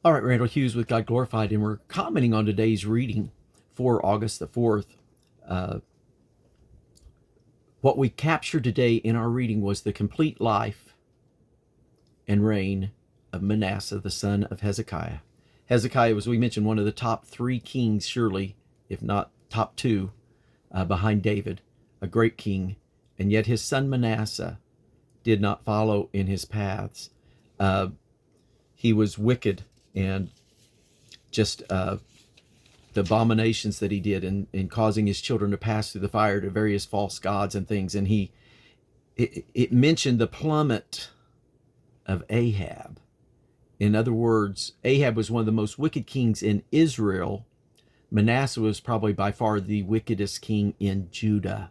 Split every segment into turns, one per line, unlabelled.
All right, Randall Hughes with God Glorified, and we're commenting on today's reading for August the 4th. What we captured today in our reading was the complete life and reign of Manasseh, the son of Hezekiah. Hezekiah was, we mentioned, one of the top three kings, surely, if not top two, behind David, a great king. And yet his son Manasseh did not follow in his paths. He was wicked, and just the abominations that he did in causing his children to pass through the fire to various false gods and things. And it mentioned the plummet of Ahab. In other words, Ahab was one of the most wicked kings in Israel. Manasseh was probably by far the wickedest king in Judah.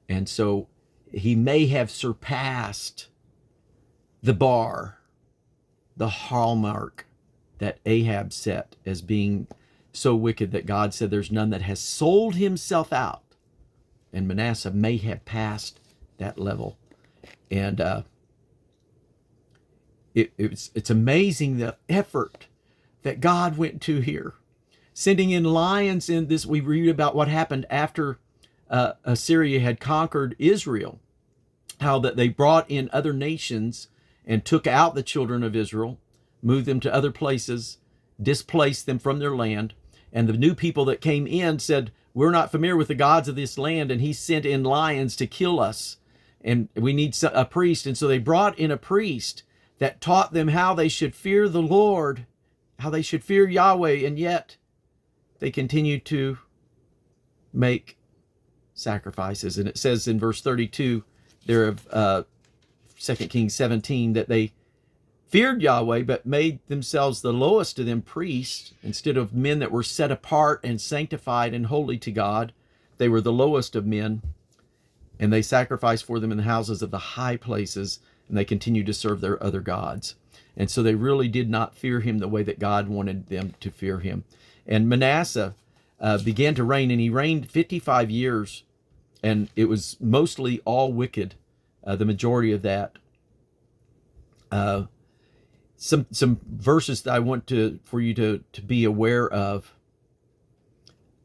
And so he may have surpassed the bar, the hallmark that Ahab set as being so wicked that God said there's none that has sold himself out. And Manasseh may have passed that level. And it's amazing the effort that God went to here. Sending in lions in this, we read about what happened after Assyria had conquered Israel. How that they brought in other nations and took out the children of Israel, moved them to other places, displaced them from their land. And the new people that came in said, we're not familiar with the gods of this land, and he sent in lions to kill us, and we need a priest. And so they brought in a priest that taught them how they should fear the Lord, how they should fear Yahweh, and yet they continued to make sacrifices. And it says in verse 32 there of 2 Kings 17 that they feared Yahweh, but made themselves the lowest of them priests. Instead of men that were set apart and sanctified and holy to God, they were the lowest of men, and they sacrificed for them in the houses of the high places, and they continued to serve their other gods. And so they really did not fear him the way that God wanted them to fear him. And Manasseh began to reign, and he reigned 55 years, and it was mostly all wicked, the majority of that. Some verses that I want for you to be aware of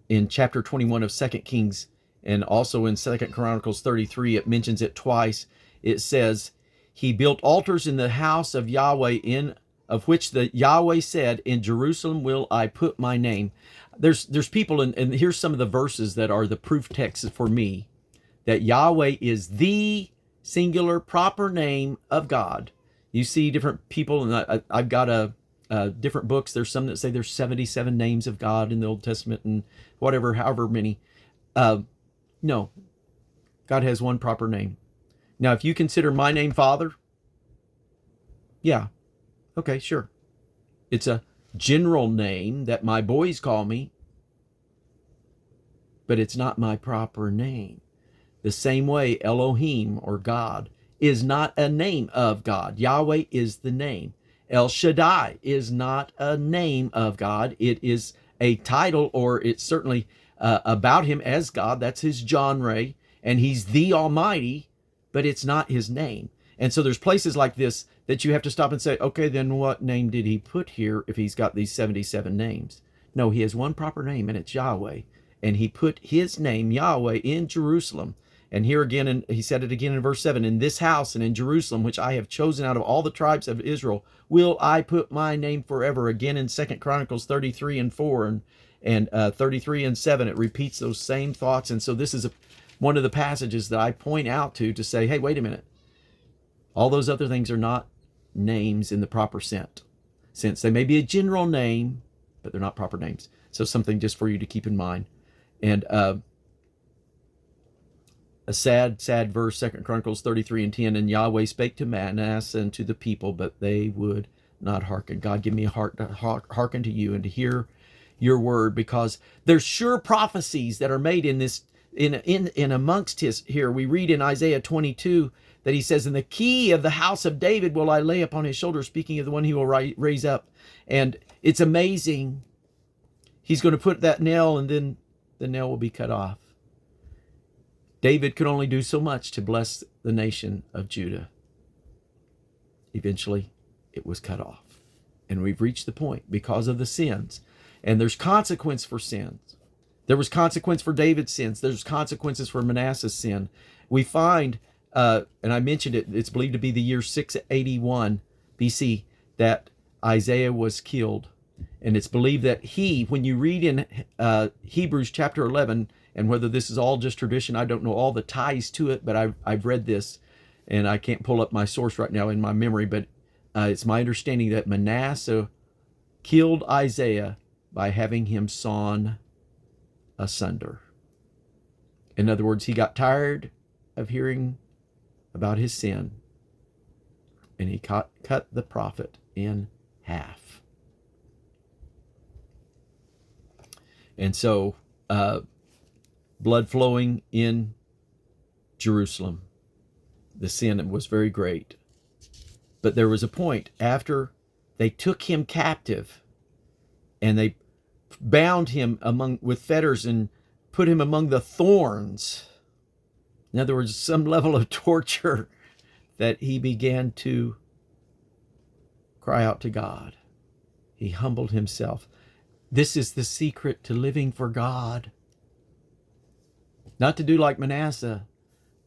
in chapter 21 of 2 Kings, and also in 2 Chronicles 33, it mentions it twice. It says, he built altars in the house of Yahweh, of which the Yahweh said, in Jerusalem will I put my name. There's people, and here's some of the verses that are the proof texts for me, that Yahweh is the singular proper name of God. You see different people, and I've got different books. There's some that say there's 77 names of God in the Old Testament, and whatever, however many. No, God has one proper name. Now, if you consider my name Father, yeah, okay, sure. It's a general name that my boys call me, but it's not my proper name. The same way Elohim, or God, is not a name of God. Yahweh is the name. El Shaddai is not a name of God. It is a title, or it's certainly about him as God. That's his genre, and he's the Almighty, but it's not his name. And so there's places like this that you have to stop and say, okay, then what name did he put here if he's got these 77 names? No, he has one proper name, and it's Yahweh. And he put his name, Yahweh, in Jerusalem. And here again, and he said it again in verse 7, in this house and in Jerusalem, which I have chosen out of all the tribes of Israel, will I put my name forever. Again in 2 Chronicles 33 and 4 and 33 and 7, it repeats those same thoughts. And so this is one of the passages that I point out to say, hey, wait a minute. All those other things are not names in the proper sense. They may be a general name, but they're not proper names. So something just for you to keep in mind. And a sad verse, 2 Chronicles 33 and 10, and Yahweh spake to Manasseh and to the people, but they would not hearken. God, give me a heart to hearken to you and to hear your word, because there's sure prophecies that are made in this, in amongst his here. We read in Isaiah 22 that he says, and the key of the house of David will I lay upon his shoulder, speaking of the one he will raise up. And it's amazing. He's going to put that nail, and then the nail will be cut off. David could only do so much to bless the nation of Judah. Eventually, it was cut off. And we've reached the point because of the sins. And there's consequence for sins. There was consequence for David's sins. There's consequences for Manasseh's sin. We find, and I mentioned it, it's believed to be the year 681 BC that Isaiah was killed. And it's believed that he, when you read in Hebrews chapter 11, and whether this is all just tradition, I don't know all the ties to it, but I've read this, and I can't pull up my source right now in my memory, but it's my understanding that Manasseh killed Isaiah by having him sawn asunder. In other words, he got tired of hearing about his sin, and he cut the prophet in half. And so, blood flowing in Jerusalem. The sin was very great. But there was a point after they took him captive and they bound him with fetters and put him among the thorns. In other words, some level of torture, that he began to cry out to God. He humbled himself. This is the secret to living for God. Not to do like Manasseh,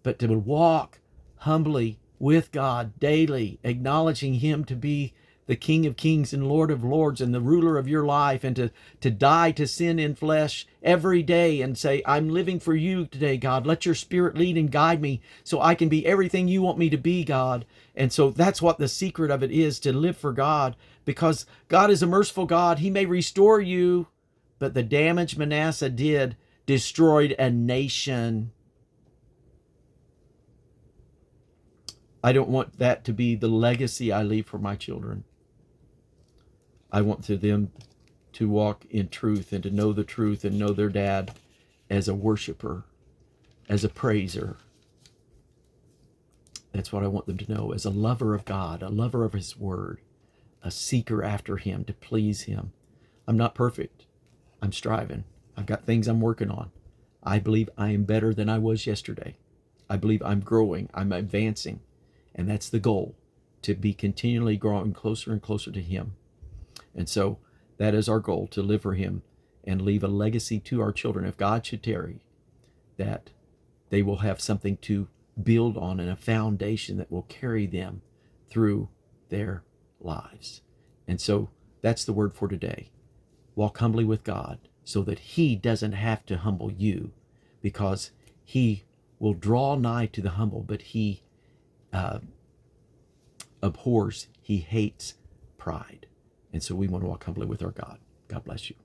but to walk humbly with God daily, acknowledging him to be the King of Kings and Lord of Lords and the ruler of your life, and to die to sin in flesh every day and say, I'm living for you today, God. Let your Spirit lead and guide me so I can be everything you want me to be, God. And so that's what the secret of it is, to live for God, because God is a merciful God. He may restore you, but the damage Manasseh did destroyed a nation. I don't want that to be the legacy I leave for my children. I want them to walk in truth and to know the truth and know their dad as a worshiper, as a praiser. That's what I want them to know, as a lover of God, a lover of his word, a seeker after him to please him. I'm not perfect. I'm striving. I've got things I'm working on. I believe I am better than I was yesterday. I believe I'm growing. I'm advancing. And that's the goal, to be continually growing closer and closer to him. And so that is our goal, to live for him and leave a legacy to our children, if God should tarry, that they will have something to build on and a foundation that will carry them through their lives. And so that's the word for today. Walk humbly with God so that he doesn't have to humble you, because he will draw nigh to the humble, but he abhors, he hates pride. And so we want to walk humbly with our God. God bless you.